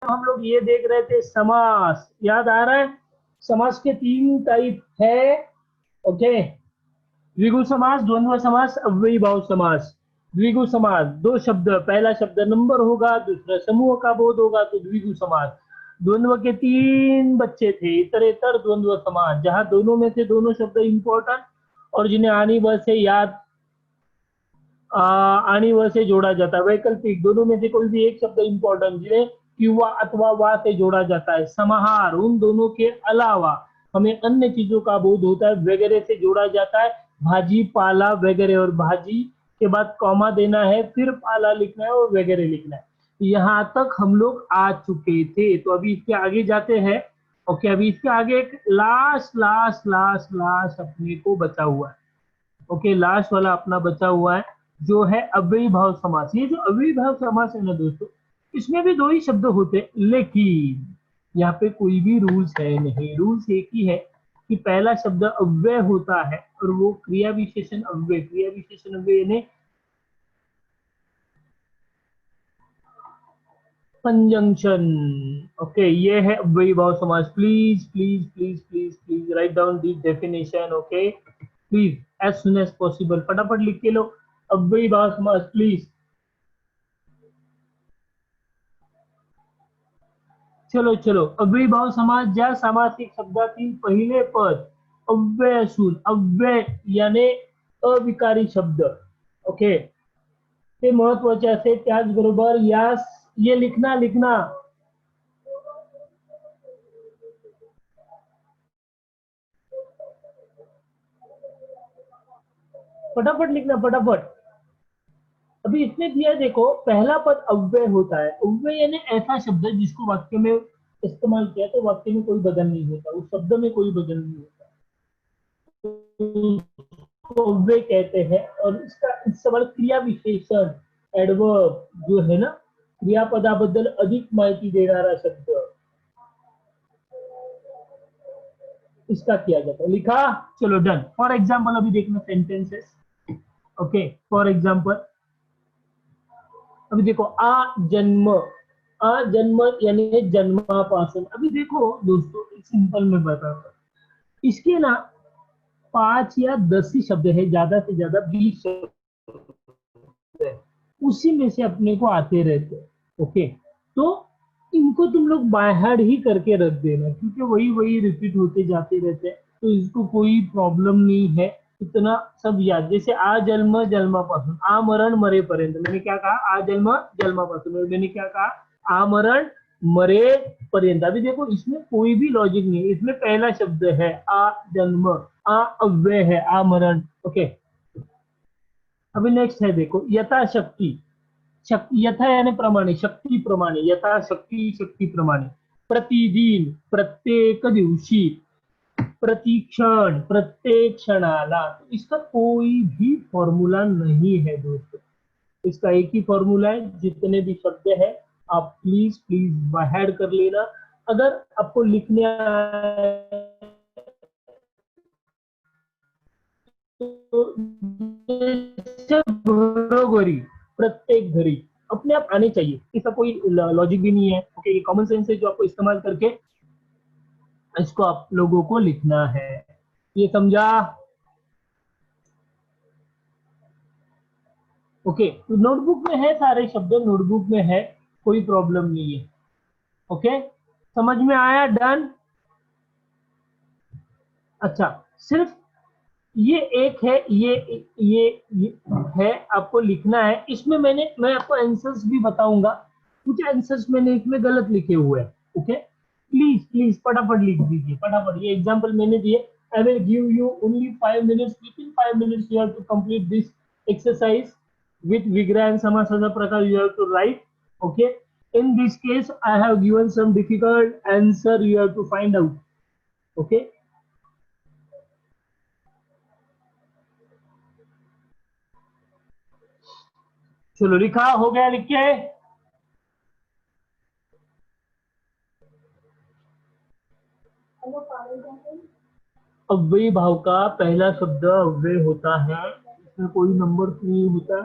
हम लोग ये देख रहे थे समास, याद आ रहा है? समास के 3 टाइप है। ओके, द्विगु समास, द्वंद्व समास, अव्ययी भाव समास। द्विगु समास 2 शब्द, पहला शब्द नंबर होगा, दूसरा समूह का बोध होगा, तो द्विगु समास। द्वंद्व के 3 बच्चे थे, इतरेतर द्वंद्व समास, जहां दोनों में से दोनों शब्द इंपॉर्टेंट और जिन्हें आनी व से याद आनी व से जोड़ा जाता है। वैकल्पिक, दोनों में से कोई भी एक शब्द इंपॉर्टेंट जिन्हें युवा अथवा वा से जोड़ा जाता है। समाहार, उन दोनों के अलावा हमें अन्य चीजों का बोध होता है, वगैरह से जोड़ा जाता है। भाजी, पाला, वगैरह, और भाजी के बाद कॉमा देना है, फिर पाला लिखना है और वगैरह लिखना है। यहाँ तक हम लोग आ चुके थे, तो अभी इसके आगे जाते हैं। ओके, अभी इसके आगे एक लास्ट लास्ट लास्ट लास्ट अपने को बचा हुआ है। ओके, लास्ट वाला अपना बचा हुआ है, जो है अव्ययी भाव समास। ये जो अव्ययी भाव समास है ना दोस्तों, इसमें भी 2 ही शब्द होते हैं, लेकिन यहाँ पे कोई भी रूल्स है नहीं। रूल्स एक ही है कि पहला शब्द अव्यय होता है और वो क्रिया विशेषण अव्यय, क्रिया विशेषण अव्यय यानी कंजंक्शन। ओके, ये है अव्ययी भाव समास। Please please please please please write down the definition. Okay, please as soon as possible फटाफट लिख के लो अव्ययी भाव समास, प्लीज। चलो चलो, अव्ययी भाव समास ज्या सामासिक शब्दातील पहिले पद अव्यय असून, अव्यय याने अविकारी शब्द, ओके, ते महत्वाचे असे, त्याचबरोबर यास ये लिखना लिखना फटाफट लिखना फटाफट। अभी इसने दिया है, देखो, पहला पद अव्यय होता है। अव्यय यानी ऐसा शब्द जिसको वाक्य में इस्तेमाल किया तो वाक्य में कोई बदल नहीं होता, उस शब्द में कोई बदल नहीं होता, तो अव्यय कहते हैं। और इसका इस्तेमाल क्रिया विशेषण, एडवर्ब जो है ना, क्रियापदाबद्दल अधिक माहिती देणारा शब्द, इसका किया जाता है। लिखा, चलो डन। फॉर एग्जाम्पल अभी देखना सेंटेंसेस। ओके, फॉर एग्जाम्पल अभी देखो, जन्म, जन्म यानी जन्मापासून। अभी देखो दोस्तों, एक सिंपल में बताता हूं, इसके ना 5 या 10 ही शब्द है, ज्यादा से ज्यादा 20 शब्द है, उसी में से अपने को आते रहते हैं। ओके, तो इनको तुम लोग बाय हार्ट ही करके रख देना, क्योंकि वही वही रिपीट होते जाते रहते हैं, तो इसको कोई प्रॉब्लम नहीं है। इतना सब याद, जैसे आ जन्म जन्मापासून, आ मरण मरेपर्यंत, मैंने क्या कहा? आ जन्म जन्मापासून, और मैंने क्या कहा? आ मरण मरे पर्यंत। अभी देखो, इसमें कोई भी लॉजिक नहीं है, इसमें पहला शब्द है आ जन्म, आ अव्यय है आ मरण। ओके, अभी नेक्स्ट है, देखो, यथाशक्ति। शक्ति, यथा यानी प्रमाणे, शक्ती प्रमाणे, यथाशक्ती शक्ती प्रमाणे, प्रतिदिन प्रत्येक दिवशी, प्रतिक्षण प्रत्येक क्षणाला। तो इसका कोई भी फॉर्मूला नहीं है दोस्तों, इसका एक ही फॉर्मूला है। जितने भी शब्द है आप प्लीज प्लीज बाहर कर लेना। अगर आपको लिखने तो घरोघरी, प्रत्येक घरी अपने आप आने चाहिए, इसका कोई लॉजिक भी नहीं है। ओके, ये कॉमन सेंस है जो आपको इस्तेमाल करके इसको आप लोगों को लिखना है। ये समझा? ओके, तो नोटबुक में है सारे शब्द, नोटबुक में है, कोई प्रॉब्लम नहीं है। ओके, समझ में आया? डन। अच्छा, सिर्फ ये एक है, ये है, आपको लिखना है। इसमें मैं आपको आंसर्स भी बताऊंगा, कुछ आंसर्स मैंने इसमें गलत लिखे हुए हैं। ओके, प्लीज प्लीज फटाफट लिख दीजिए फटाफट। ये एग्जांपल मैंने दिए, I will give you only 5 minutes, within 5 minutes you have to complete this exercise with vigra and samasana prakar you have to write. Okay, in this case I have given some difficult answer, you have to find out. Okay, चलो लिखा हो गया? लिख के अव्ययी भाव का पहला शब्द अव्यय होता है, इसमें कोई नंबर नहीं होता।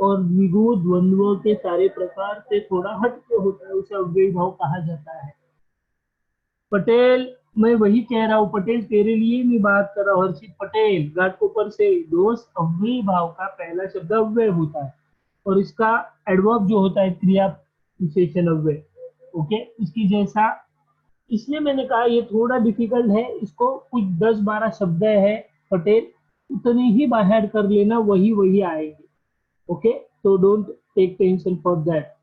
और द्विगु द्वंद्व के सारे प्रकार से थोड़ा हटके होता है, उसे अव्ययी भाव कहा जाता है। पटेल, मैं वही कह रहा हूँ पटेल, तेरे लिए मैं बात कर रहा हूँ हर्षित पटेल, घाटकोपर से। दोस्त, अव्ययी भाव का पहला शब्द अव्यय होता है और इसका एडवर्ब जो होता है क्रिया विशेषण अव्यय। ओके, इसकी जैसा, इसलिए मैंने कहा ये थोड़ा डिफिकल्ट है, इसको कुछ 10-12 शब्द है पटेल, उतनी ही बाहर कर लेना, वही वही आएंगे। Okay, so don't take tension for that.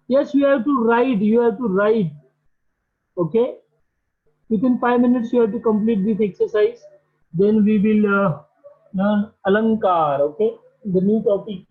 Yes, you have to write, you have to write. Okay, within 5 minutes you have to complete this exercise, then we will learn alankar. Okay, the new topic.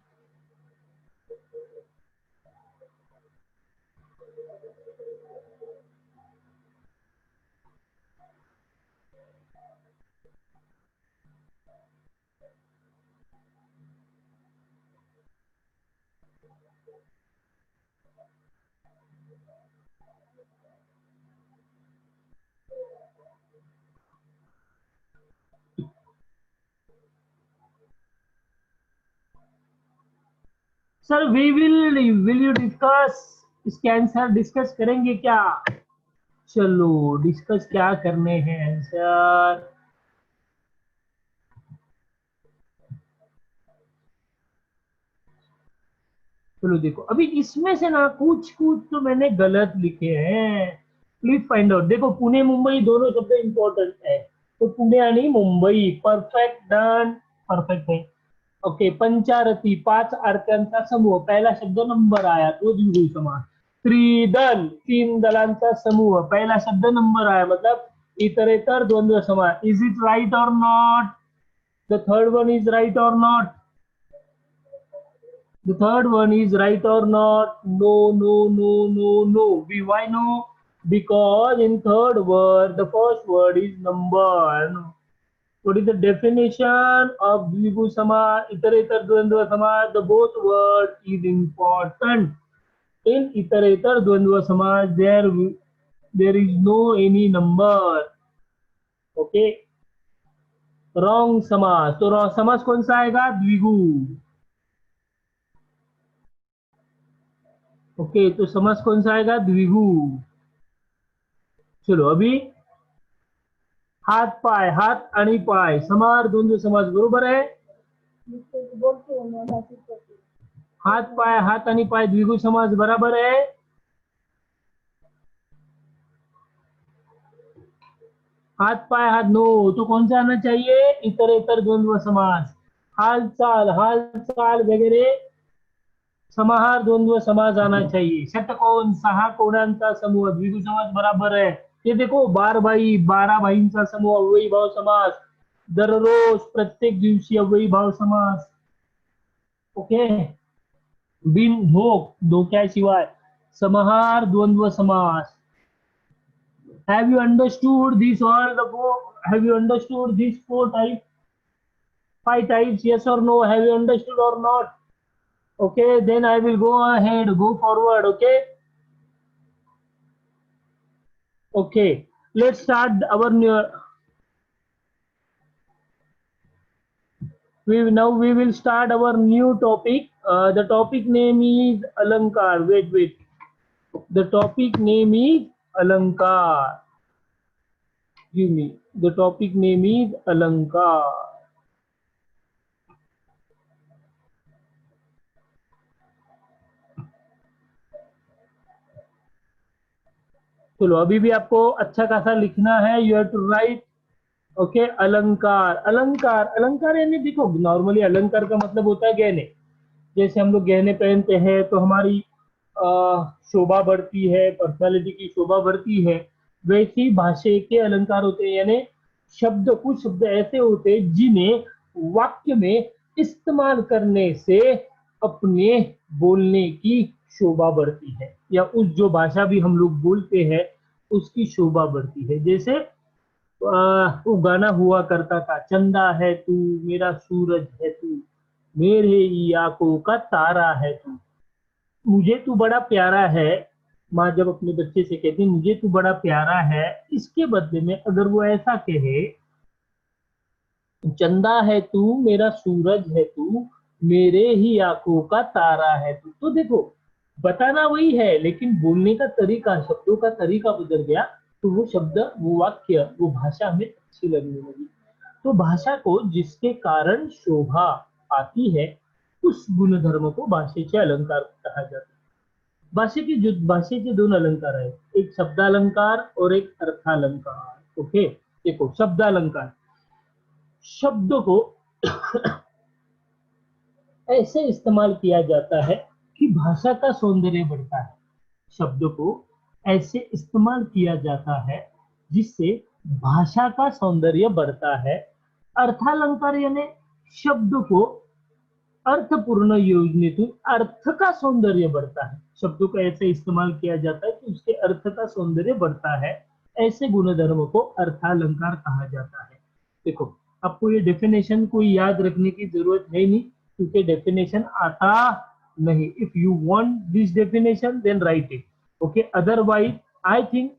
Sir, will you discuss, इसके answer discuss करेंगे क्या? चलो, discuss क्या करने हैं answer? चलो देखो, अभी इसमें से ना कुछ कुछ तो मैंने गलत लिखे हैं, प्लीज फाइंड आउट। देखो, पुणे मुंबई दोनों शब्द इंपॉर्टेंट है, तो पुणे आणि मुंबई परफेक्ट, डन, परफेक्ट है। ओके, पंचारथी, 5 आरत्यांचा समूह, पहिला शब्द नंबर आया तो द्विगु समास। त्रिदल, 3 दलांचा समूह, पहिला शब्द नंबर आया, मतलब इतरेतर द्वंद्व समास। इज इट राइट और not? The third one is right और not? The third one is right or not? No, no, no, no, no. Why no? Because in third word, the first word is number. What is the definition of Dvigu Sama, Iterator Dvandva Sama? The both word is important. In Iterator Dvandva Sama, there is no any number. Okay. Wrong समास, तो wrong समास कौन सा आएगा? द्विगु। Okay, तो समास कौन सा आएगा? द्विगु। चलो, अभी हाथ पाय, हाथ आणि पाय, समार द्वंद्व समास, बरोबर आहे? हाथ पाय, हाथ आणि पाय द्विगु समास, बराबर है? हाथ पाय हाथ, नो, तो कौन सा आना चाहिए? इतरेतर द्वंद्व समास। हाल चाल, हाल चाल वगैरह समाहार द्वंद्व समास आना चाहिए। षटकोन, 6 कोणांचा समूह, द्विगु समास, बराबर है। ये देखो, 12 भाईंचा समूह, अव्ययी भाव समास। दररोज, प्रत्येक दिवशी, अव्ययी भाव समास। ओके, बिन भोग, धोक्याशिवाय, समाहार द्वंद्व समास। Have you understood this all the four? Have you understood these 4 types, 5 types? Yes or no? Have you understood or not? Okay, then I will go ahead, go forward. Okay. Okay. Let's start our new. We will start our new topic. The topic name is Alankar. Wait. The topic name is Alankar. Give me. The topic name is Alankar. चलो, अभी भी आपको अच्छा खासा लिखना है। You have to write. Okay, अलंकार, अलंकार, अलंकार यानी देखो, नॉर्मली अलंकार का मतलब होता है गहने। जैसे हम लोग गहने पहनते हैं तो हमारी शोभा बढ़ती है, पर्सनालिटी की शोभा बढ़ती है। वैसे ही भाषा के अलंकार होते हैं, यानी शब्द, कुछ शब्द ऐसे होते हैं जिन्हें वाक्य में इस्तेमाल करने से अपने बोलने की शोभा बढ़ती है, या उस जो भाषा भी हम लोग बोलते हैं उसकी शोभा बढ़ती है। जैसे वो गाना हुआ करता था, चंदा है तू, मेरा सूरज है तू, मेरे ही आंखों का तारा है तू, मुझे तू बड़ा प्यारा है। माँ जब अपने बच्चे से कहती मुझे तू बड़ा प्यारा है, इसके बदले में अगर वो ऐसा कहे, चंदा है तू, मेरा सूरज है तू, मेरे ही आंखों का तारा है तू। तो देखो, बताना वही है, लेकिन बोलने का तरीका, शब्दों का तरीका बदल गया, तो वो शब्द, वो वाक्य, वो भाषा हमें अच्छी लगने लगी। तो भाषा को जिसके कारण शोभा आती है, उस गुणधर्म को भाषेचे अलंकार कहा जाता है। भाषेचे दोन अलंकार आहेत, एक शब्दालंकार और एक अर्थालंकार। ओके, देखो शब्दालंकार, शब्द को ऐसे इस्तेमाल किया जाता है कि भाषा का सौंदर्य बढ़ता है। शब्द को ऐसे इस्तेमाल किया जाता है जिससे भाषा का सौंदर्य बढ़ता है। अर्थालंकार यानी शब्द को अर्थपूर्ण योजनेतून अर्थ का सौंदर्य बढ़ता है। शब्दों का ऐसे इस्तेमाल किया जाता है कि उसके अर्थ का सौंदर्य बढ़ता है। ऐसे गुणधर्म को अर्थालंकार कहा जाता है। देखो, आपको ये डेफिनेशन कोई याद रखने की जरूरत है नहीं, क्योंकि डेफिनेशन आता नहीं। If you want this definition then write it, okay, otherwise I think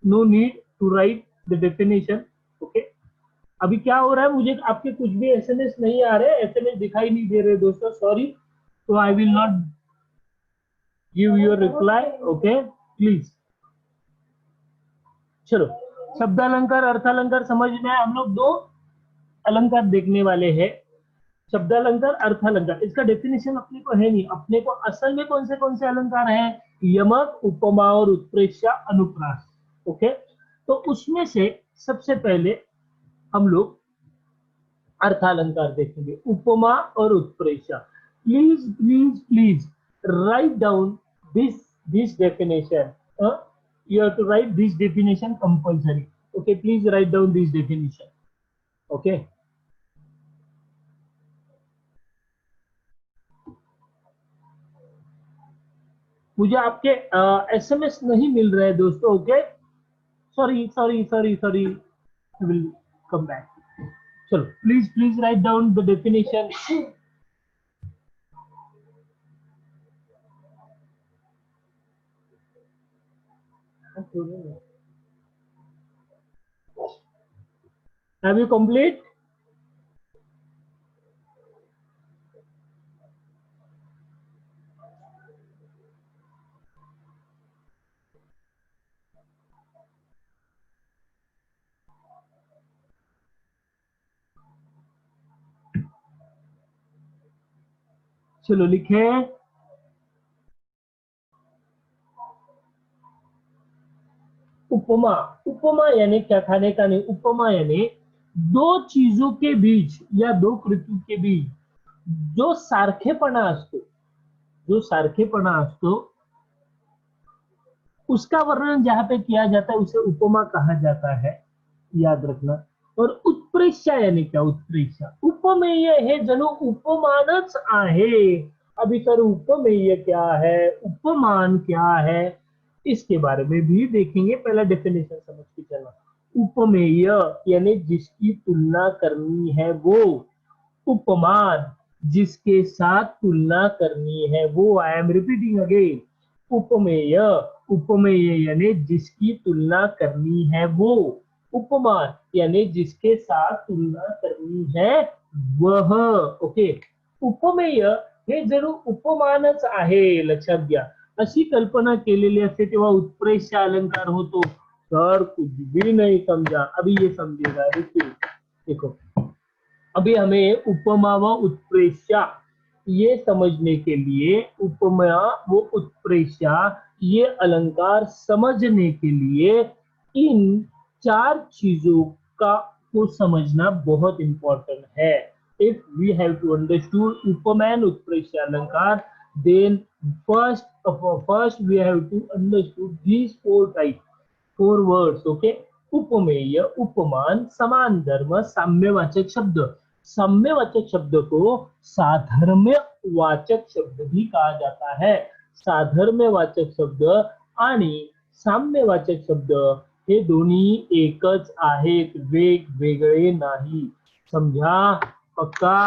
no need to write the definition. Okay, अभी क्या हो रहा है, मुझे आपके कुछ भी एसएमएस नहीं आ रहे, एसएमएस दिखाई नहीं दे रहे दोस्तों, सॉरी। तो I will not give your reply, okay please. चलो, शब्दालंकार अर्थालंकार समझ में आया। हम लोग दो अलंकार देखने वाले हैं, शब्दालंकार अर्थालंकार। इसका डेफिनेशन अपने को है नहीं, अपने को असल में कौन से अलंकार हैं, यमक, उपमा और उत्प्रेक्षा, अनुप्रास। ओके, तो उसमें से सबसे पहले हम लोग अर्थालंकार देखेंगे, उपमा और उत्प्रेक्षा। Please please please write down this definition. You have to write this definition compulsory. Okay, please write down this definition. Okay. मुझे आपके एसएमएस नहीं मिल रहे दोस्तों। Okay, sorry sorry sorry sorry, I will come back. चलो, please please write down the definition. Have you complete? चलो लिखे, उपमा। उपमा यानी क्या, खाने का नहीं। उपमा यानी दो चीजों के बीच या दो कृती के बीच जो सारखेपणा असतो, जो सारखेपणा असतो, उसका वर्णन जहां पे किया जाता है उसे उपमा कहा जाता है, याद रखना। और उत्प्रेक्षा यानी क्या, उत्प्रेक्षा उपमेय हे जणू उपमानच आहे। अभी सर उपमेय क्या है, उपमान क्या है, इसके बारे में भी देखेंगे। पहला डेफिनेशन समझ के चलना। उपमेय यानी जिसकी तुलना करनी है वो, उपमान जिसके साथ तुलना करनी है वो। आई एम रिपीटिंग अगेन, उपमेय, उपमेय यानी जिसकी तुलना करनी है वो, उपमान यानी जिसके साथ तुलना करनी है वह। ओके, उपमेय हे जरूर उपमानच आहे, लक्षात घ्या। अशी कल्पना केलेली असते तेव्हा उत्प्रेक्षा अलंकार होतो। सर कुछ भी नहीं समझा, अभी ये समझेगा, देखिए देखो, अभी हमें उपमा व उत्प्रेक्षा ये समझने के लिए, उपमा वो उत्प्रेक्षा ये अलंकार समझने के लिए इन चार चीजों का को समझना बहुत इंपॉर्टेंट है। If we have to understood उपमा एंड उत्प्रेक्षा अलंकार, then first we have to understood these four words. Okay, उपमेय, उपमान, समान धर्म, साम्यवाचक शब्द। साम्यवाचक शब्द को साधर्म्य वाचक शब्द भी कहा जाता है। साधर्म्यवाचक शब्द आणि साम्यवाचक शब्द हे दोन्ही एकच आहेत, वेगवेगळे नाही। समझा, पक्का?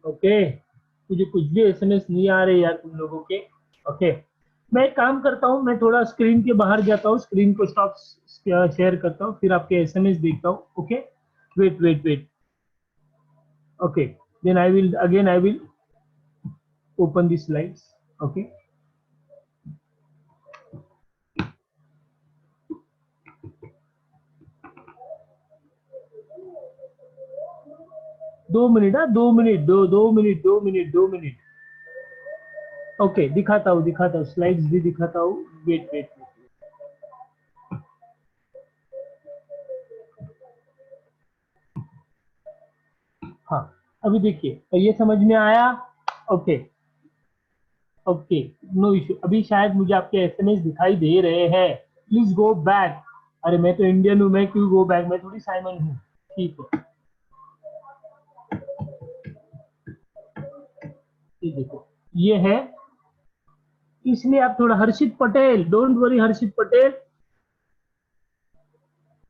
ओके, मुझे कुछ भी एसएमएस नहीं आ रहे यार तुम लोगों के। ओके, मैं एक काम करता हूँ, मैं थोड़ा स्क्रीन के बाहर जाता हूँ, स्क्रीन को स्टॉप शेयर करता हूँ, फिर आपके एसएमएस देखता हूँ। Okay, wait wait wait. Okay, then I will open the slides. Okay. दो मिनट, दो मिनट, दो मिनट। ओके, दिखाता हूँ स्लाइड्स भी दिखाता हूँ। वेट। हाँ, अभी देखिए, तो ये समझ में आया? Okay, no issue. अभी शायद मुझे आपके एसएमएस दिखाई दे रहे हैं। Please go back. अरे मैं तो इंडियन हूँ, मैं क्यों गो बैक? मैं थोड़ी साइमन हूँ। ठीक है, ये देखो, ये है। इसलिए आप थोड़ा, Harshit Patel, don't worry Harshit Patel,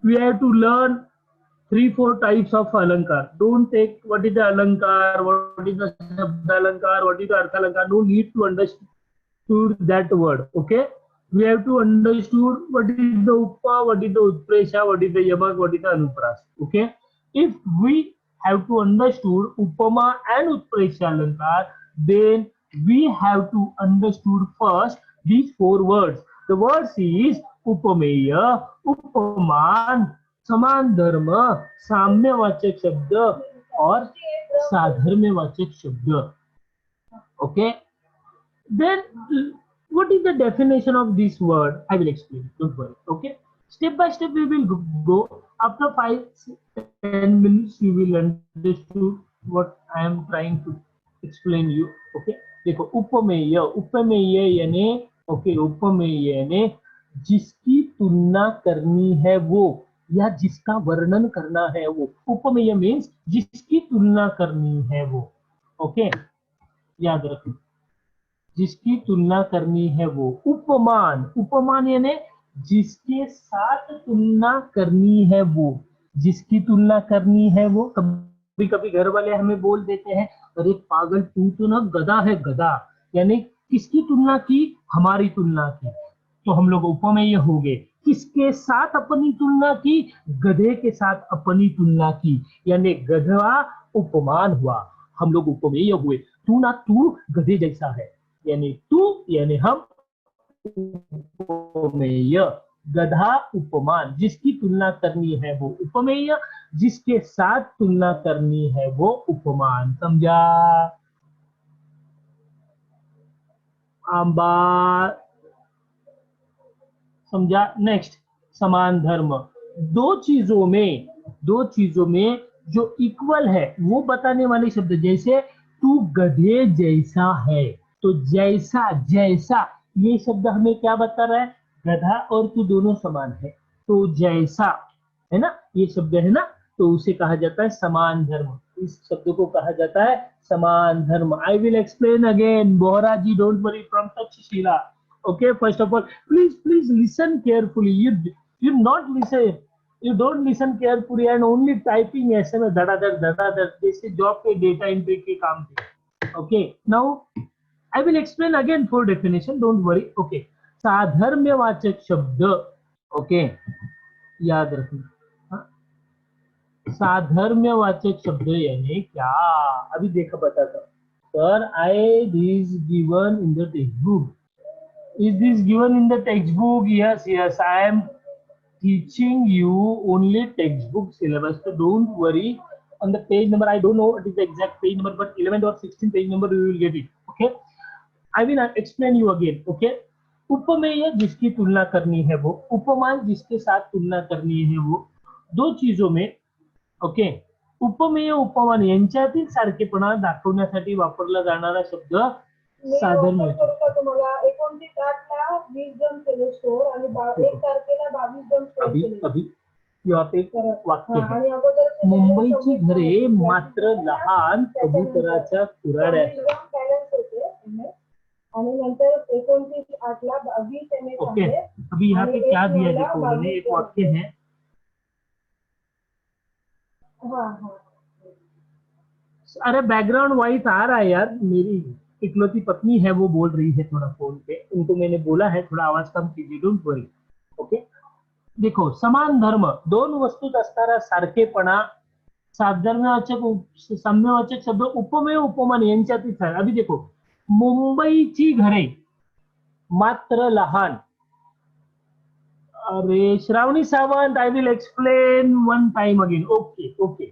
we have to learn 3-4 types of alankar. Don't take what is the alankar, what is the shabda alankar, what is the artha alankar. No need to understood that word. Okay, we have to understood what is the uppa, what is the utpresha, what is the yamak, what is the anupras. Okay, if we have to understood upama and utpresha alankar, then we have to understood first these 4 words. The words is upameya, upaman, समान धर्म, साम्यवाचक शब्द और साधर्म्यवाचक शब्द. Okay, then what is the definition of this word? I will explain, don't worry. Okay, step by step we will go. After 5-10 minutes you will understand what I am trying to explain you. Okay, देखो, उपमेय यानी, okay, उपमेय यानी जिसकी तुलना करनी है वो, या जिसका वर्णन करना है वो. उपमेय मीन्स जिसकी तुलना करनी है वो. ओके, याद रखो, जिसकी तुलना करनी है वो. उपमान यानी जिसके साथ तुलना करनी है वो, जिसकी तुलना करनी है वो. कभी कभी घर वाले हमें बोल देते हैं, अरे पागल तू तो ना गधा है, गधा. यानी किसकी तुलना की? हमारी तुलना की. तो हम लोग उपमेय हो गए. किसके साथ अपनी तुलना की? गधे के साथ अपनी तुलना की, यानी गधा उपमान हुआ, हम लोग उपमेय हुए. तू ना, तू गधे जैसा है, यानी तू यानी हम उपमेय. गधा उपमान, जिसकी तुलना करनी है वो उपमेय, जिसके साथ तुलना करनी है वो उपमान. समझा? आंबा, समझा? नेक्स्ट, समान धर्म. दो चीजों में जो इक्वल है वो बताने वाले शब्द. जैसे तू गधे जैसा है, तो जैसा, ये शब्द हमें क्या बता रहा है? गधा और तू दोनों समान है, तो जैसा, है ना, ये शब्द है ना, तो उसे कहा जाता है समान धर्म. इस शब्द को कहा जाता है समान धर्म. I will explain again. Bohra ji, don't worry, from Takshashila. Okay, first of all, please listen carefully. You not listen, you don't listen carefully and only typing SMS धड़ाधड़ जैसे जॉब पे डेटा एंट्री के काम थे. Okay, now I will explain again for definition, don't worry. Okay, साधर्म्यवाचक शब्द. Okay, याद रखना. साधर्म्यवाचक शब्द यानी क्या? अभी देखा, बताता हूँ. Sir, I this given in the textbook. Is this given in the textbook? Yes, I am teaching you only textbook syllabus, so don't worry. On the page number, I don't know what is the exact page number, but 11th or 16th page number you will get it. Okay, I will explain you again. Okay, उपमेय जिसकी तुलना करनी है वो, उपमान जिसके साथ तुलना करनी है वो. दो चीजों में, ओके, उपमेय उपमान यांच्यातील सारखेपणा दाखवण्यासाठी वापरला जाणारा शब्द साधर्म्य. तुम्हाला 29/8 ला 20 जण केले स्टोर आणि 1 तारखेला 22 जण स्टोर केले. अभी यहाँ पे वाक्य है, मुंबईची घरे मात्र लहान कबुतराच्या कुऱ्हाड्या. आणि नंतर 29/8 ला 20 एमएस. ओके, अभी यहाँ पे क्या दिया है देखो, मैंने एक वाक्य है. हाँ, अरे बैकग्राउंड वॉइस आ रहा है यार, मेरी इकलौती पत्नी है, वो बोल रही है थोड़ा फोन पे. उनको मैंने बोला है थोड़ा आवाज कम कीजिए, डोंट वरी. ओके, देखो, समान धर्म, दोन वस्तूत असणारा सारखेपणा, साधर्म्यवाचक, साम्यवाचक शब्द उपमेय उपमान यांच्यातीच आहे. अभी देखो, मुंबईची घरे मात्र लहान. अरे Shravani Sawant, I will explain one time again. Okay okay.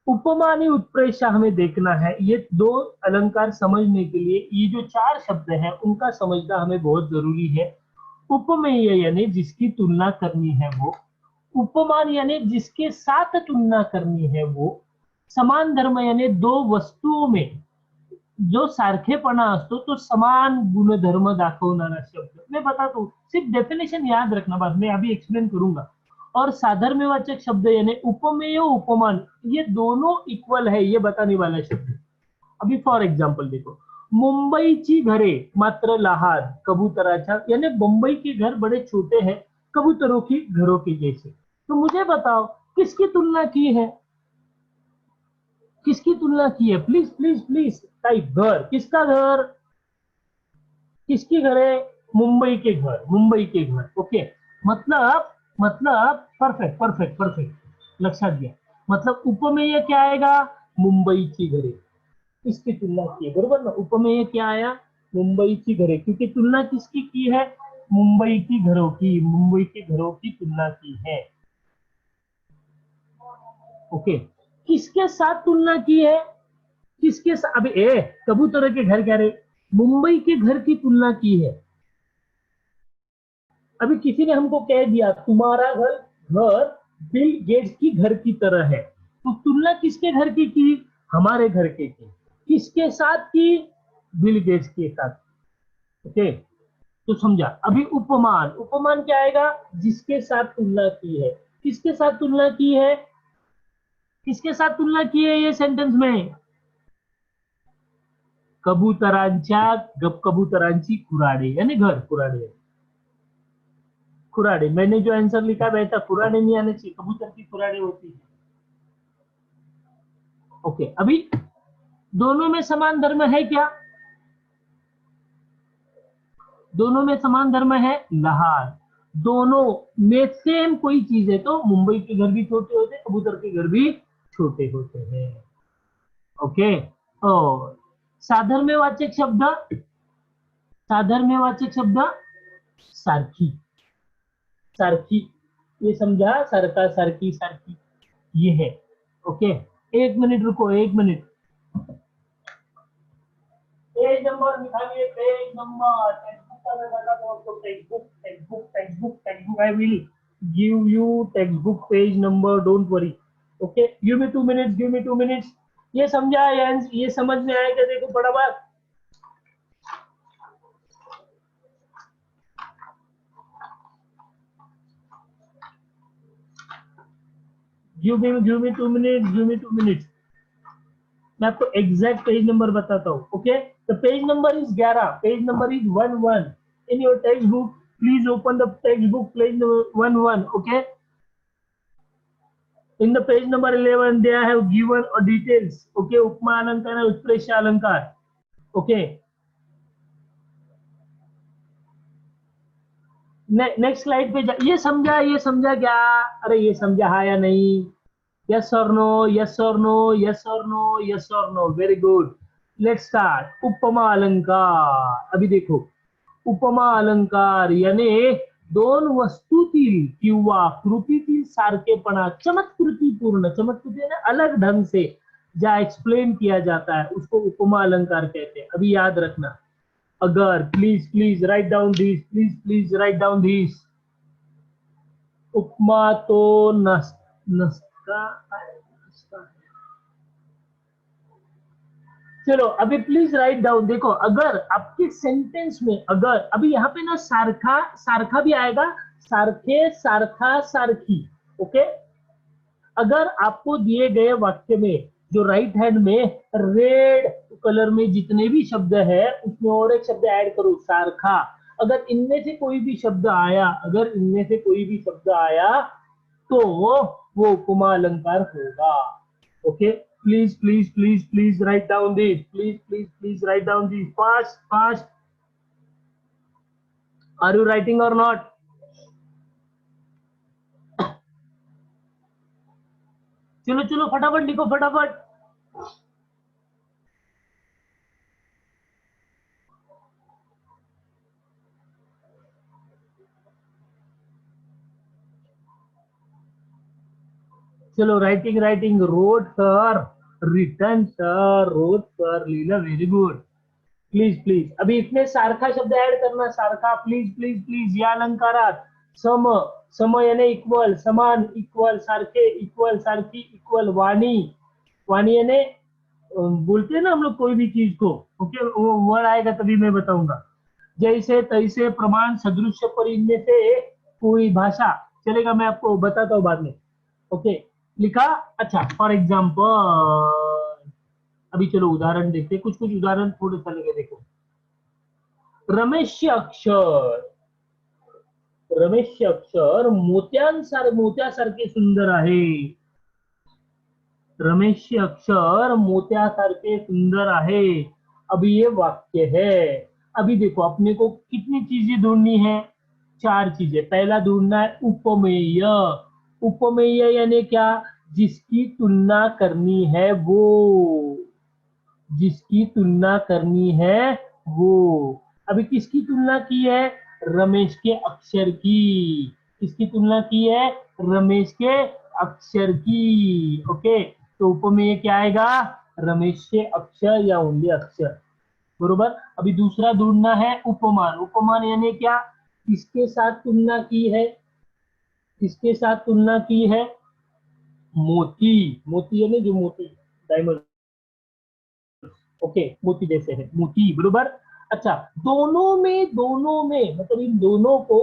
उपमा आणि उत्प्रेक्षा हमें देखना है. ये दो अलंकार समझने के लिए ये जो चार शब्द हैं उनका समझना हमें बहुत जरूरी है. उपमेय यानी जिसकी तुलना करनी है वो. उपमान यानी जिसके साथ तुलना करनी है वो. समान धर्म यानी दो वस्तुओं में जो सारखेपणा असतो तो समान गुणधर्म दाखवणारा शब्द. मैं बताता हूं, सिर्फ डेफिनेशन याद रखना, बस मैं अभी एक्सप्लेन करूंगा. और साधर्म्यवाचक शब्द यानी उपमेय उपमान, ये दोनों इक्वल है ये बताने वाला शब्द. अभी फॉर एग्जाम्पल देखो, मुंबईची घरे मात्र लहान कबूतराच्या, यानी मुंबई के घर बड़े छोटे हैं कबूतरों की घरों के जैसे. तो मुझे बताओ किसकी तुलना की है, किसकी तुलना की है. Please please please type. घर, किसका घर, किसकी घर है, मुंबई के घर, मुंबई के घर. ओके. मतलब परफेक्ट परफेक्ट परफेक्ट, लक्षात घ्या. मतलब उपमेय क्या आएगा, मुंबईची घरे. इसकी तुलना की है, बरोबर ना. उपमेय क्या आया, मुंबईची घरे, क्योंकि तुलना किसकी की है, मुंबई की घरों की, मुंबई के घरों की तुलना की है. ओके. किसके साथ तुलना की है, किसके साथ. अभी कबूतर के घर कह रहे, मुंबई के घर की तुलना की है. अभी किसी ने हमको कह दिया तुम्हारा घर घर बिल गेट्स की घर की तरह है, तो तुलना किसके घर की, हमारे घर के की. किसके साथ की, बिल गेट्स के साथ. ओके. तो समझा. अभी उपमान, उपमान क्या आएगा, जिसके साथ तुलना की है. किसके साथ तुलना की है, किसके साथ तुलना की है ये सेंटेंस में, कबूतरांच्या, कबूतरांची खुराडे यानी घर, खुराडे. खुराडे, मैंने जो आंसर लिखा बेटा खुराडे नहीं आने चाहिए, कबूतर की खुराडे होती है. ओके. अभी दोनों में समान धर्म है क्या, दोनों में समान धर्म है, लहान. दोनों में सेम कोई चीज है, तो मुंबई के घर भी छोटे होते, कबूतर के घर भी छोटे होते हैं. ओके. और साधर्म्यवाचक शब्द, साधर्म्यवाचक शब्द सारखी, सारखी. ये समझा, सारखा सारखी सारखी, ये है. ओके. एक मिनट रुको, एक मिनट. पेज नंबर निकालिए, पेज नंबर. टेक्स्ट बुक का मैं बता दूं आपको, text book text book text book text book. I will give you text book page number, don't worry. Okay. Give me 2 minutes, give me 2 minutes. ये समझा, ये समझ में आएगा. देखो फटाफट. Give me 2 minutes, give me 2 minutes. मैं आपको एग्जैक्ट पेज नंबर बताता हूँ. Okay. The page number is 11, page number is 11 in your text book. Please open the text book, page 11. Okay. In the page number 11, they have given details. Okay, उपमा अलंकार है, उत्प्रेक्षा अलंकार. Okay. Next slide पे ये समझा, ये समझा क्या, अरे ये समझा हाँ या नहीं, यस और नो, यस और नो, यस और नो, यस और no. Very good. Let's start. उपमा अलंकार. अभी देखो, उपमा अलंकार यानी दोन वस्तूतील किंवा कृतीतील सारखेपणा चमत्कृतीपूर्ण, चमत्कृती ना अलग ढंग से जा एक्सप्लेन किया जाता है उसको उपमा अलंकार कहते हैं. अभी याद रखना. अगर, please please write down this, please please write down this. उपमा तो नसता. चलो अभी प्लीज राइट डाउन. देखो, अगर आपके सेंटेंस में, अगर अभी यहाँ पे ना सारखा सारखा भी आएगा, सारखे सारखा सारखी. ओके. अगर आपको दिए गए वाक्य में जो राइट हैंड में रेड कलर में जितने भी शब्द है उसमें और एक शब्द ऐड करो, सारखा. अगर इनमें से कोई भी शब्द आया, अगर इनमें से कोई भी शब्द आया तो वो उपमा अलंकार होगा. Okay. Please please please please write down this, please please please write down this, fast fast. Are you writing or not? चलो चलो फटाफट लिखो, फटाफट. चलो writing road sir, return sir, road sir लिहिलं, व्हेरी गुड. प्लीज अभी इसमें सारखा शब्द ऐड करना, सारखा, प्लीज या अलंकारात सम, सम यानी इक्वल, समान, इक्वल, सारखे, इक्वल, सारखी, इक्वल, वाणी, वाणी यानी बोलते हैं ना हम लोग कोई भी चीज को. ओके, वो वर्ड आएगा तभी मैं बताऊंगा. जैसे तैसे, प्रमाण, सदृश्य, पर इनमें से कोई भाषा, चलेगा, मैं आपको बताता हूँ बाद में. ओके, लिखा. अच्छा, फॉर एग्जाम्पल अभी चलो उदाहरण देखते हैं, कुछ कुछ उदाहरण थोड़े चलेंगे. देखो, रमेश अक्षर, रमेश अक्षर मोत्यासारखे सुंदर आहे. रमेश अक्षर मोत्यासारखे सुंदर आहे. अभी ये वाक्य है. अभी देखो, अपने को कितनी चीजें ढूंढनी है? चार चीजें. पहला ढूंढना है उपमेय. उपमेय यानी क्या? जिसकी तुलना करनी है वो, जिसकी तुलना करनी है वो. अभी किसकी तुलना की है? रमेश के अक्षर की. किसकी तुलना की है? रमेश के अक्षर की. ओके, तो उपमेय क्या आएगा? रमेश के अक्षर या ओनली अक्षर. बरोबर. अभी दूसरा ढूंढना है उपमान. उपमान यानी क्या? किसके साथ तुलना की है? किसके साथ तुलना की है? मोती. मोती यानी जो मोती, डायमंड. ओके, मोती जैसे है, मोती. बरोबर. अच्छा, दोनों में मतलब इन दोनों को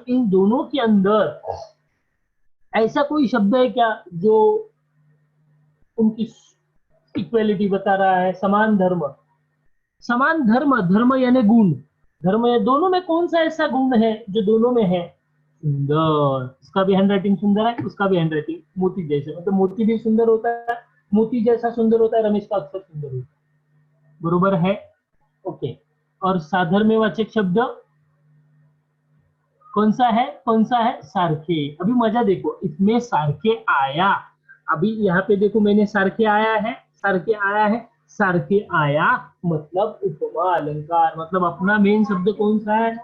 इन दोनों के अंदर ऐसा कोई शब्द है क्या जो उनकी इक्वेलिटी बता रहा है? समान धर्म. समान धर्म, धर्म यानी गुण. धर्म या दोनों में कौन सा ऐसा गुण है जो दोनों में है? सुंदर. इसका भी हैंड राइटिंग सुंदर है, उसका भी हैंड राइटिंग मोती जैसे, मतलब मोती भी सुंदर होता है, मोती जैसा सुंदर होता है, रमेश का अक्षर सुंदर होता है. बरोबर है. ओके, और साधर्म्यवाचक शब्द कौन सा है? कौन सा है? सारखे. अभी मजा देखो, इसमें सारखे आया. अभी यहाँ पे देखो, मैंने सारखे आया है, सारखे आया है, सारखे आया, मतलब उपमा अलंकार. मतलब अपना मेन शब्द कौन सा है?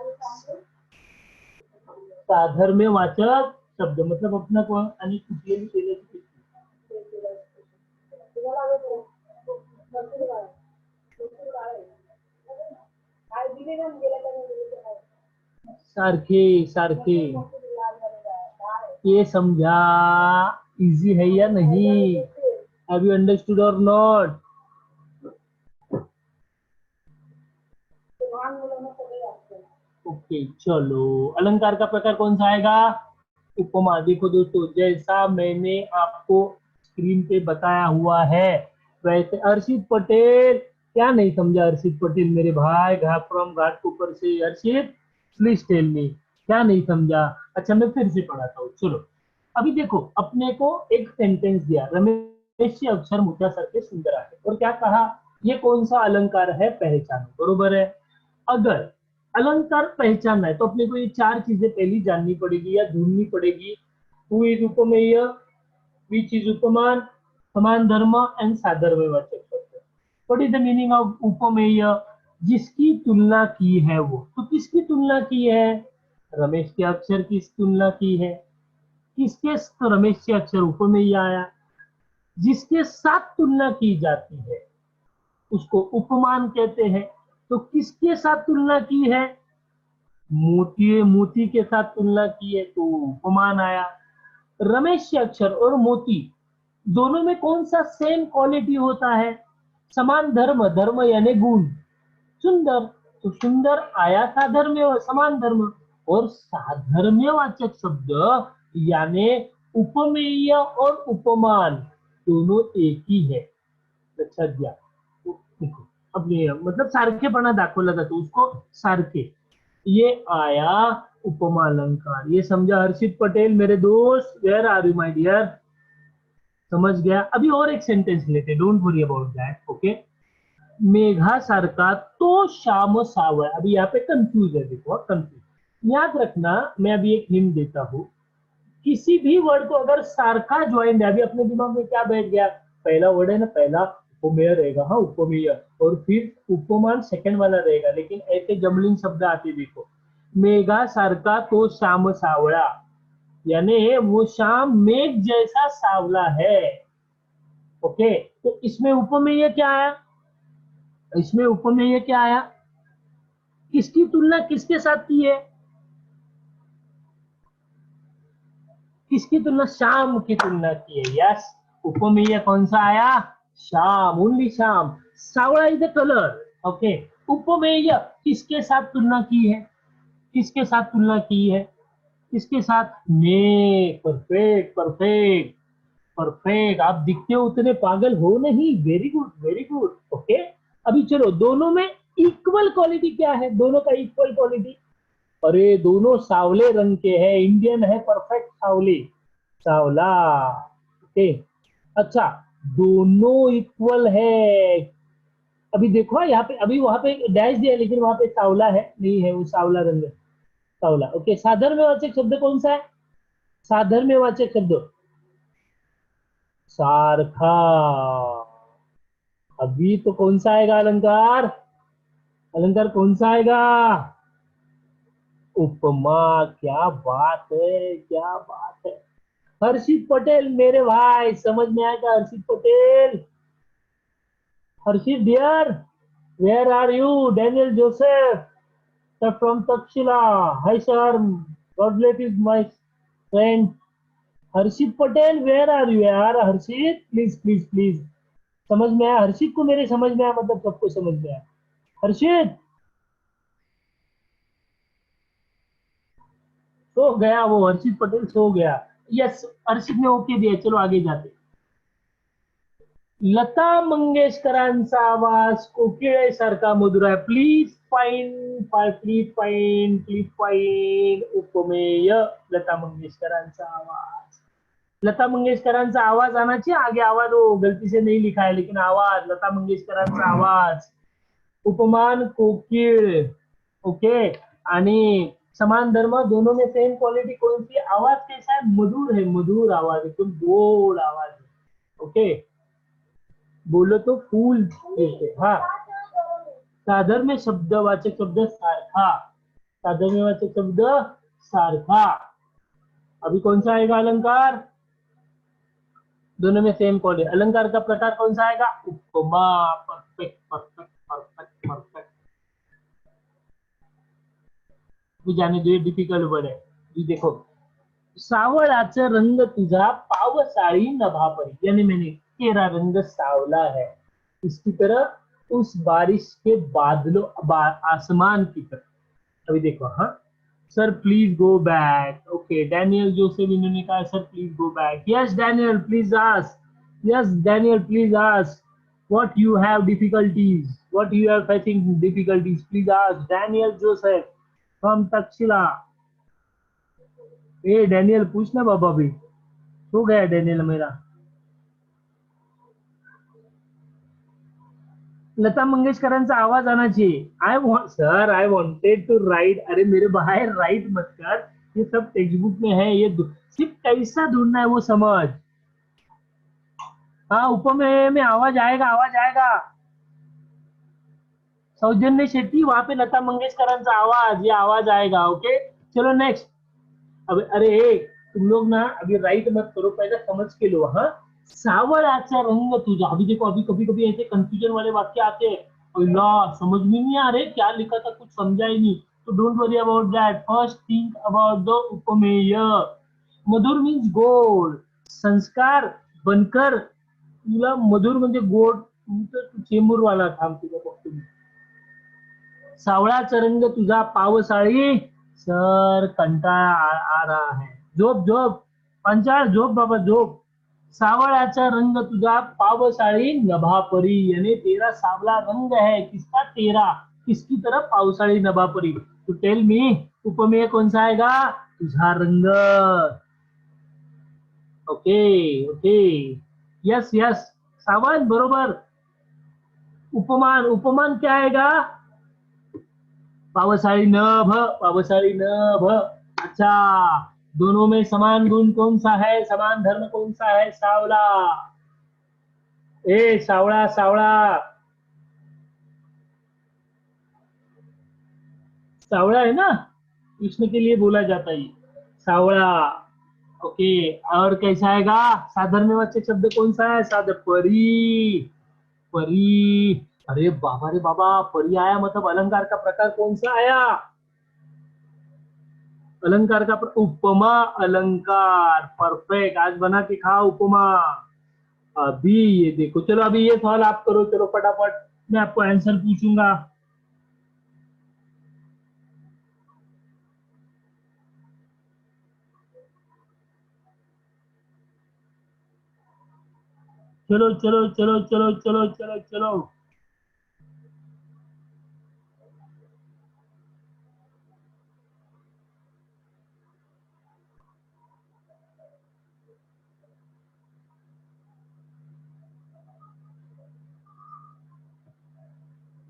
साधर्म्यवाचक शब्द. मतलब अपना कौन, आणि कुठलेही केल्याची तुम्हाला आलं मसूर डाळ, मसूर डाळ आहे. काय दिले ना गेल्या त्याने सारखे, सारखे. मसूर डाळ डाळ आहे. ये समझा इजी है या नहीं? हैव यू अंडरस्टूड और नॉट? लहान मुलांना सगळे असतं. ओके, चलो. अलंकार का प्रकार कौन सा आएगा? उपमा. देखो दोस्तों, जैसा मैंने आपको स्क्रीन पे बताया हुआ है वैसे. अर्षित पटेल, क्या नहीं समझा? अर्षित पटेल मेरे भाई, घाट फ्रॉम घाटकोपर से. अर्षित, प्लीज टेल मी, क्या नहीं समझा? अच्छा, मैं फिर से पढ़ाता हूँ, चलो. अभी देखो, अपने को एक सेंटेंस दिया, रमेश के अक्षर मोत्यासारखे सुंदर आहे, और क्या कहा? ये कौन सा अलंकार है, पहचानो. बरोबर है. अगर अलंकार पहचानना है तो अपने को ये चार चीजें पहली जाननी पड़ेगी या ढूंढनी पड़ेगी. हु इज उपमेय, विच इज उपमान, समान धर्म एंड साधर्म्यवाचक शब्द. What is the meaning of उपमेय? जिसकी तुलना की है वो. तो किसकी तुलना की है? रमेश के अक्षर की तुलना की है. किसके? तो रमेश के अक्षर उपमेय आया. जिसके साथ तुलना की जाती है उसको उपमान कहते हैं. तो किसके साथ तुलना की है? मोती, मोती के साथ तुलना की है तो उपमान आया. रमेश के अक्षर और मोती दोनों में कौन सा सेम क्वालिटी होता है? समान धर्म, धर्म यानी गुण. सुंदर, तो सुंदर आया साधर्म्य, समान धर्म. और साधर्म्यवाचक शब्द यानी उपमेय और उपमान दोनों एक ही है. लक्षात घ्या. देखो, अब ये मतलब सारखेपणा दाखवला जातो उसको, सारखे. ये आया उपमा अलंकार. ये समझा हर्षित पटेल मेरे दोस्त? Where are you my dear? समझ गया. अभी और एक सेंटेंस लेते, don't worry about that. Okay, मेघासारखा तो श्याम सावळ. अभी यहाँ पे कंफ्यूज है, देखो कंफ्यूज. याद रखना, मैं अभी एक हिंट देता हूँ. किसी भी वर्ड को अगर सारखा ज्वाइन है, अभी अपने दिमाग में क्या बैठ गया? पहला वर्ड है ना, पहला उपमेय रहेगा. हाँ, उपमेय, और फिर उपमान सेकंड वाला रहेगा. लेकिन ऐसे जमलिंग शब्द आते, देखो, मेघा सारखा तो श्याम सावळा. यानी वो शाम मेघ जैसा सावला है। ओके, तो इसमें उपमेय क्या आया? इसमें उपमेय क्या आया? किसकी तुलना किसके साथ की है? किसकी तुलना? शाम की तुलना की है। यस, उपमेय कौन सा आया? शाम, ओनली शाम। सावला इज द कलर। ओके, उपमेय किसके साथ तुलना की है? किसके साथ तुलना की है? किसके साथ? मेघ। Perfect perfect perfect. आप दिखते हो उतने पागल हो नहीं। Very good very good. Okay, अभी चलो, दोनों में इक्वल क्वालिटी क्या है? दोनों का इक्वल क्वालिटी, अरे दोनों सावले रंग के हैं, इंडियन है, परफेक्ट सावले, सावला। ओके, अच्छा, दोनों इक्वल है। अभी देखो यहाँ पे, अभी वहां पे डैश दिया है, लेकिन वहां पे सावला है नहीं है, वो सावला रंग है, सावला। ओके, साधर्म्यवाचक शब्द कौन सा है? साधर्म्यवाचक शब्द सारखा। अभी तो कौन सा आएगा अलंकार? अलंकार कौन सा आएगा? उपमा। क्या बात है, क्या बात है। हर्षित पटेल मेरे भाई, समझ में आएगा? Harshit Patel, Harshit dear, where are you? Daniel Joseph from Takshashila, hi sir, god bless is my friend. Harshit Patel, where are you यार? Harshit, please please please. समझ में आया? हर्षित को मेरे समझ में आया, मतलब सबको समझ में आया। हर्षित सो गया, वो हर्षित पटेल सो गया। यस, हर्षित ने ओके दिया। चलो आगे जाते। लता मंगेशकरांचा आवाज कोकिळेसारखा मधुर आहे। प्लीज फाईन, प्लीज फाईन उपमेय। लता मंगेशकरांचा आवाज। लता मंगेशकरांचा आवाज आना चाहिए आगे। आवाज वो गलती से नहीं लिखा है, लेकिन आवाज, लता मंगेशकरांचा आवाज। उपमान कोकिळ। ओके, आणि समान धर्म, दोनों में सेम क्वालिटी कौन सी? आवाज कैसा है? मधुर है, मधुर आवाज, एकदम गोड आवाज है। ओके, बोलो तो फूल खिलते। हाँ, साधर्म्य शब्दवाचक शब्द सारखा। साधर्म्यवाचक शब्द सारखा। अभी कौन सा आएगा अलंकार? दोनों में सेम क्वालिटी। अलंकार का प्रकार कौन सा आएगा? उपमा। Perfect perfect perfect perfect. जाने दो, डिफिकल्ट वर्ड है। ये देखो, सावळाचा रंग तुझा पावसाळी नभापरी, यानी मैंने, तेरा रंग सावला है इसकी तरह उस बारिश के बादलों, आसमान की तरह। अभी देखो, हाँ, sir please go back. Okay, Daniel Joseph, इन्होंने कहा sir please go back. Yes Daniel please ask. Yes Daniel please ask what you have difficulties, what you are facing difficulties, please ask Daniel Joseph from Takshila। A Daniel पूछना बाबा भी। सो गया Daniel मेरा। लता मंगेशकरांचा आवाज आना चाहिए। I want sir, I wanted to write. अरे मेरे भाई, राइट मत कर, ये सब टेक्स्ट बुक में है। ये सिर्फ कैसा ढूंढना है वो समझ। हाँ, उपमेय में आवाज आएगा, आवाज आएगा। सौजन्य शेट्टी, वहां पे लता मंगेशकरांचा आवाज, ये आवाज आएगा। ओके, चलो नेक्स्ट। अब अरे तुम लोग ना अभी राइट मत करो, पहले समझ के लो। हाँ, सावळाचा रंग तुझा। अभी देखो, अभी कभी कभी ऐसे कंफ्यूजन वाले वाक्य आते हैं, अल्लाह समझ में नहीं आ रहे क्या लिखा था, कुछ समझा ही नहीं। तो don't worry about that, first think about the उपमेय। मधुर मीन्स गोड। संस्कार बनकर तुला मधुर म्हणजे गोड, तू तर चेंबूर वाला थांब तुझा बघतो मी। सावळाचा रंग तुझा पावसाळी, सर कंटाळा आ रहा है। झोप झोप, पंचाळ झोप बाबा झोप। सावळाचा रंग तुझा पावसाळी नभापरी, यानी तेरा सावला रंग है, किसका? तेरा। किसकी तरफ? पावसाळी नभापरी। तो टेल मी, उपमेय कौन सा आएगा? तुझा रंग। ओके ओके, यस यस, सावध, बरोबर। उपमान, उपमान क्या आएगा? पावसाळी नभ, पावसाळी नभ। अच्छा, दोनों में समान गुण कौन सा है? समान धर्म कौन सा है? सावला। ए सावड़ा सावड़ा, सावड़ा है ना, कृष्ण के लिए बोला जाता है ये, सावड़ा। ओके, और कैसा आएगा? साधर्म्यवाचक शब्द कौन सा है? साधर परी, परी। अरे बाबा रे बाबा, परी आया मतलब अलंकार का प्रकार कौन सा आया? अलंकार का उपमा अलंकार। परफेक्ट, आज बना के खाओ उपमा। अभी ये देखो, चलो अभी ये सवाल आप करो, चलो फटाफट, मैं आपको आंसर पूछूंगा। चलो चलो चलो चलो चलो चलो चलो।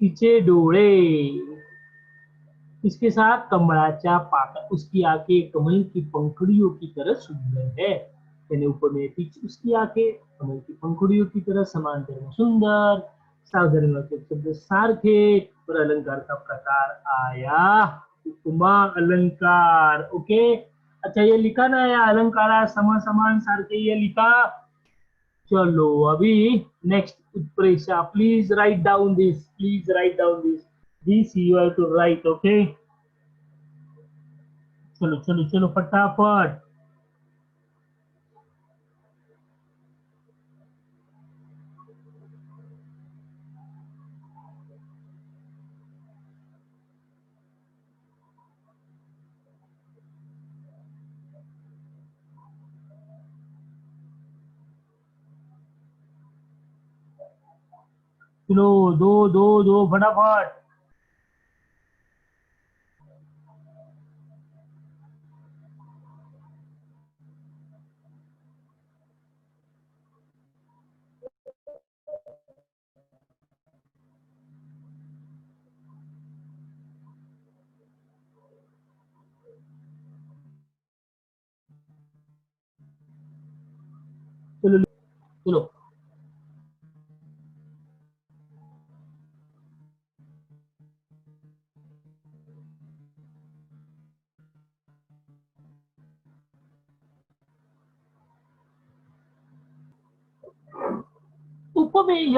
तिचे डोळे, इसके साथ कमळाच्या पाकळ्या, उसकी आंखें कमल की पंखुड़ियों की तरह सुंदर है। यानी उपमेय तिची, उसकी आंखें कमल की पंखुड़ियों की तरह समांतर में सुंदर। सावधानी शब्द सारखे, और अलंकार का प्रकार आया उपमा अलंकार। ओके, अच्छा ये लिखा ना, या अलंकार सम समान सारखे, ये लिखा। चलो अभी नेक्स्ट उत्प्रेक्षा, please write down this, please write down this, this you have to write. Okay, चलो चलो चलो फटाफट। चलो दो दो दो फटाफट। चलो चलो। उपमेय,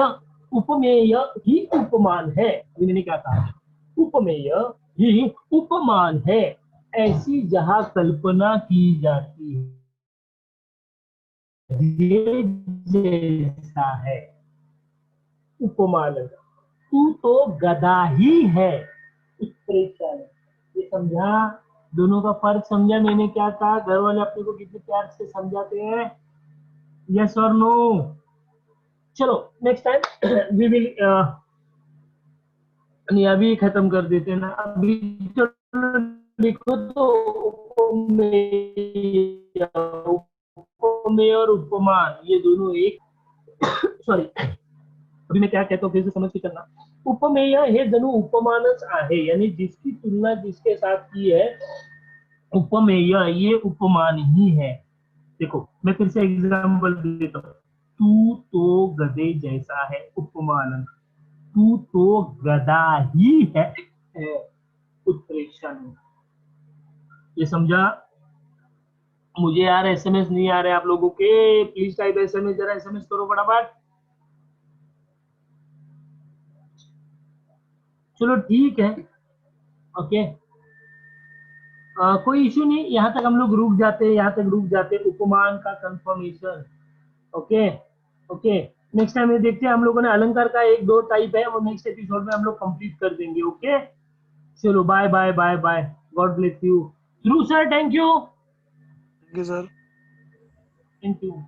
उपमेय ही उपमान है। मैंने क्या कहा? उपमेय ही उपमान है, ऐसी जहां कल्पना की जाती है ये जैसा है उपमान। तू तो गधा ही है, उत्प्रेक्षा है। ये समझा? दोनों का फर्क समझा? मैंने क्या कहा? घर वाले अपने को कितने प्यार से समझाते हैं। यस और नो? चलो नेक्स्ट टाइम वी विल, नहीं अभी खत्म कर देते हैं ना अभी। चलो लिखो तो, उपमेय, उपमेय और उपमान ये दोनों एक, सॉरी अभी मैं क्या कहता हूँ फिर से समझ के करना। उपमेय हे जणू उपमानच आहे, यानी जिसकी तुलना जिसके साथ की है, उपमेय ये उपमान ही है। देखो मैं फिर से एग्जांपल देता हूँ। तू तो गधे जैसा है, उपमान। तू तो गधा ही है, उत्प्रेक्षण। ये समझा? मुझे यार एसएमएस नहीं आ रहे आप लोगों के, प्लीज टाइप एसएमएस, जरा एसएमएस करो फटाफट। चलो ठीक है, ओके। कोई इश्यू नहीं, यहाँ तक हम लोग रुक जाते हैं, यहाँ तक रुक जाते हैं उपमान का confirmation. Okay okay, next time ये देखते हैं हम लोगों ने अलंकार का एक दो टाइप है, वो नेक्स्ट एपिसोड में हम लोग कंप्लीट कर देंगे। ओके, चलो bye bye bye bye, God bless you. Dhruv sir thank you. Thank you sir. Thank you.